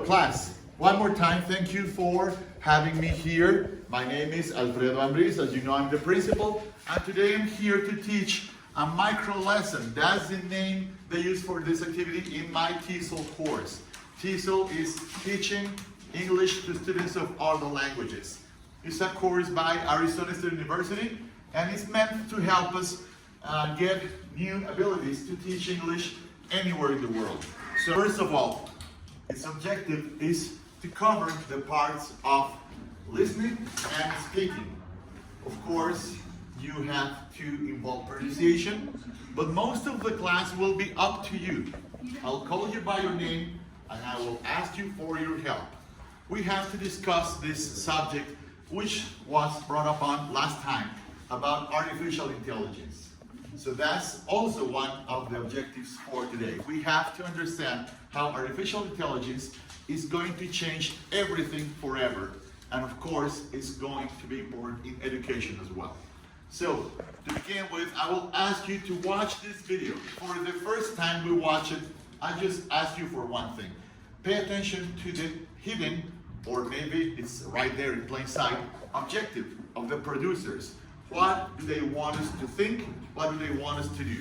class, one more time, thank you for having me here. My name is Alfredo Ambriz. As you know, I'm the principal, and today I'm here to teach a micro lesson. That's the name they use for this activity in my TESOL course. TESOL is Teaching English to Students of Other Languages. It's a course by Arizona State University, and it's meant to help us get new abilities to teach English anywhere in the world. So first of all, its objective is to cover the parts of listening and speaking. Of course, you have to involve pronunciation, but most of the class will be up to you. I'll call you by your name and I will ask you for your help. We have to discuss this subject, which was brought up on last time, about artificial intelligence. So that's also one of the objectives for today. We have to understand how artificial intelligence is going to change everything forever. And of course, it's going to be important in education as well. So, to begin with, I will ask you to watch this video. For the first time we watch it, I just ask you for one thing. Pay attention to the hidden, or maybe it's right there in plain sight, objective of the producers. What do they want us to think? What do they want us to do?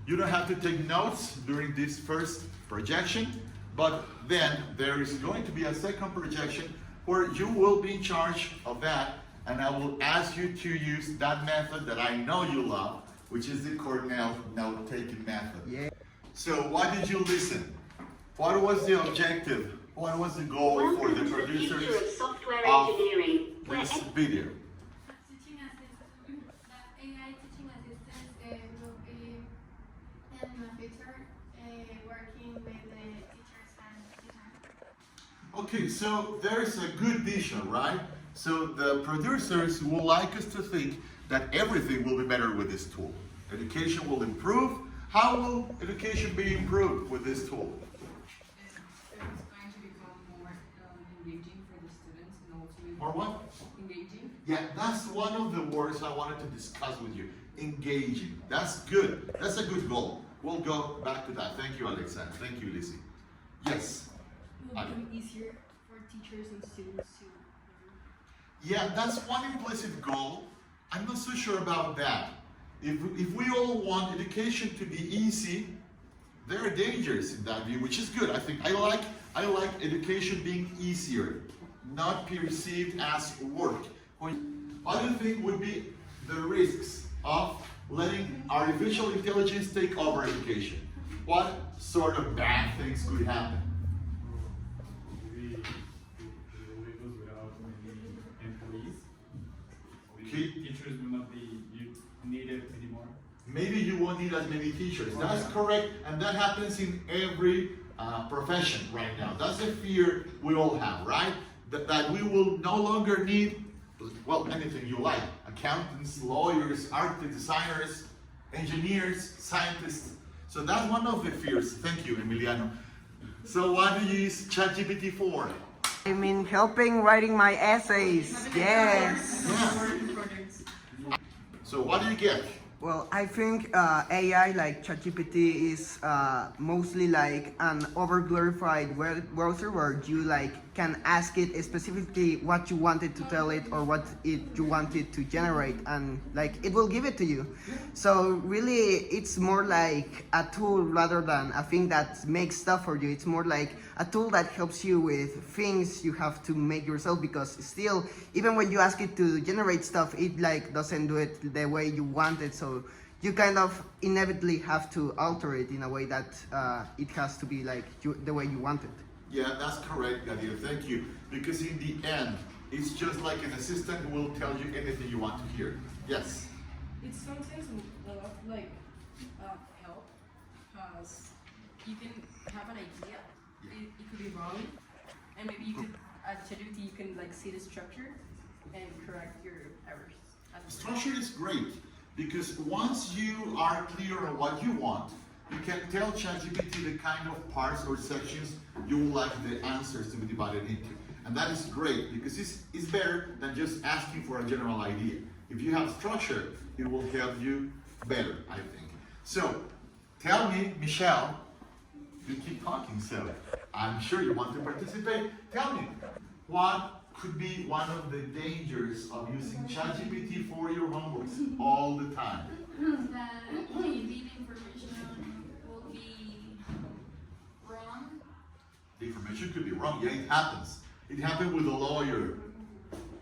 You don't have to take notes during this first projection, but then there is going to be a second projection where you will be in charge of that, and I will ask you to use that method that I know you love, which is the Cornell note-taking method. Yeah. So why did you listen? What was the objective? What was the goal for the producers of this video? AI teaching assistants will be in the future working with the teachers and students. Okay, so there's a good vision, right? So the producers would like us to think that everything will be better with this tool. Education will improve. How will education be improved with this tool? It's going to become more engaging for the students and also More what? engaging. Yeah, that's one of the words I wanted to discuss with you. Engaging. That's good. That's a good goal. We'll go back to that. Thank you, Alexander. Thank you, Lizzie. Yes? It will become easier for teachers and students to learn. Yeah, that's one implicit goal. I'm not so sure about that. If we all want education to be easy, there are dangers in that view, which is good. I think I like education being easier, not perceived as work. What do you think would be the risks of letting artificial intelligence take over education? What sort of bad things could happen? Maybe labels without many employees. Okay. Teachers will not be needed anymore. Maybe you won't need as many teachers. That's correct, and that happens in every profession right now. That's a fear we all have, right? That we will no longer need, well, anything you like. Accountants, lawyers, architects, designers, engineers, scientists. So that's one of the fears. Thank you, Emiliano. So what do you use ChatGPT for? I mean, helping writing my essays. Yes. Yeah. So what do you get? Well, I think AI like ChatGPT is mostly like an over-glorified web browser where you like can ask it specifically what you wanted to tell it or what you wanted to generate, and like it will give it to you. So really, it's more like a tool rather than a thing that makes stuff for you. It's more like a tool that helps you with things you have to make yourself, because still, even when you ask it to generate stuff, it like doesn't do it the way you want it. So you kind of inevitably have to alter it in a way that it has to be like the way you want it. Yeah, that's correct, Gadir. Thank you. Because in the end, it's just like an assistant who will tell you anything you want to hear. Yes? It's sometimes a lot like help, because you can have an idea, it could be wrong, and maybe you could, at ChatGPT, you can like see the structure and correct your errors. Structure is great, because once you are clear on what you want, you can tell ChatGPT the kind of parts or sections you would like the answers to be divided into. And that is great, because it's better than just asking for a general idea. If you have structure, it will help you better, I think. So, tell me, Michelle, You keep talking, so I'm sure you want to participate. Tell me, what could be one of the dangers of using ChatGPT for your homeworks all the time? That maybe the information will be wrong. The information could be wrong. Yeah, it happens. It happened with a lawyer.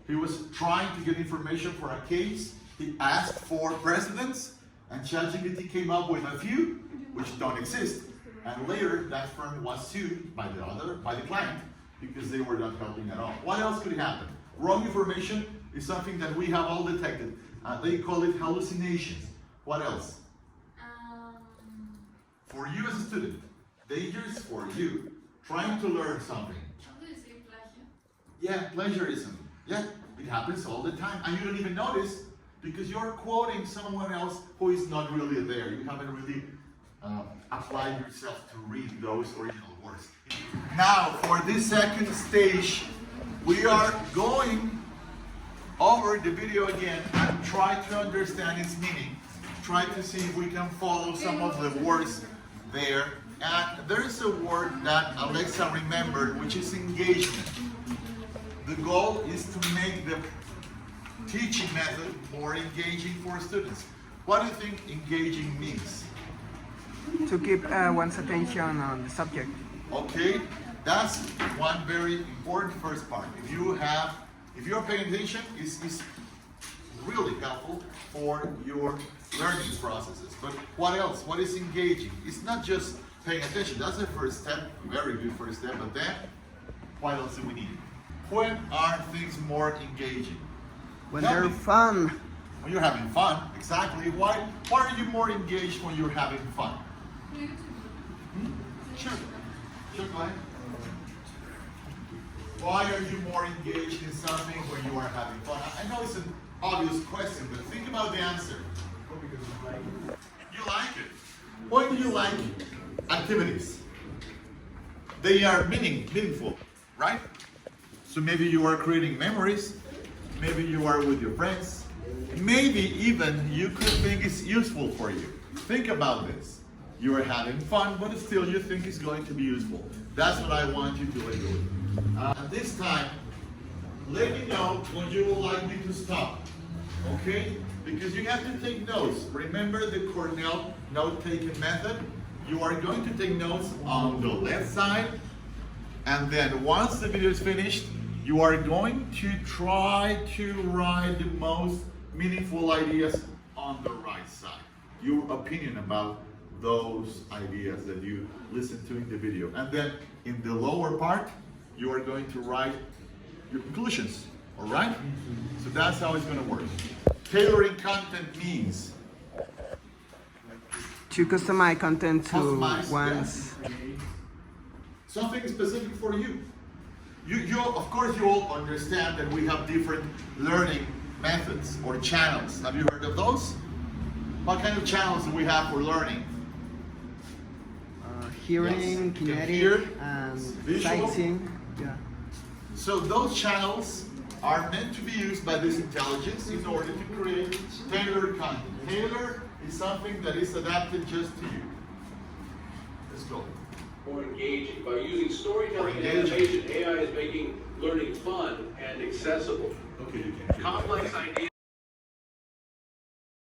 He was trying to get information for a case. He asked for precedents, and ChatGPT came up with a few which don't exist. And later, that firm was sued by the client, because they were not helping at all. What else could happen? Wrong information is something that we have all detected. They call it hallucinations. What else? For you as a student, dangers for you, trying to learn something. How do you say plagio? Yeah, plagiarism. Yeah, it happens all the time, and you don't even notice because you're quoting someone else who is not really there. You haven't really applied yourself to read those original works. Now, for this second stage, we are going over the video again and try to understand its meaning. Try to see if we can follow some of the words there. And there is a word that Alexa remembered, which is engagement. The goal is to make the teaching method more engaging for students. What do you think engaging means? To keep one's attention on the subject. Okay, that's one very important first part. If you're paying attention, it's really helpful for your learning processes. But what else? What is engaging? It's not just paying attention. That's the first step, very good first step. But then, what else do we need? When are things more engaging? When Tell they're me. fun. When you're having fun, exactly. Why are you more engaged when you're having fun? Sure. Sure, go ahead. Why are you more engaged in something when you are having fun? I know it's an obvious question, but think about the answer. You like it. Why do you like activities? They are meaningful, right? So maybe you are creating memories, maybe you are with your friends, maybe even you could think it's useful for you. Think about this. You are having fun, but still you think it's going to be useful. That's what I want you to do. At this time, let me know when you would like me to stop, okay? Because you have to take notes. Remember the Cornell note-taking method? You are going to take notes on the left side, and then once the video is finished, you are going to try to write the most meaningful ideas on the right side. Your opinion about those ideas that you listen to in the video. And then in the lower part, you are going to write your conclusions, all right? So that's how it's going to work. Tailoring content means To customize content to Customize, one's. something specific for you. Of course, you all understand that we have different learning methods or channels. Have you heard of those? What kind of channels do we have for learning? Hearing, Yes. kinetic, Hear, and visual. sightseeing. Yeah. So those channels are meant to be used by this intelligence in order to create tailored content. Tailored is something that is adapted just to you. Let's go. More engaging. By using storytelling and Engaging. animation, AI is making learning fun and accessible. Okay, you can. Complex ideas.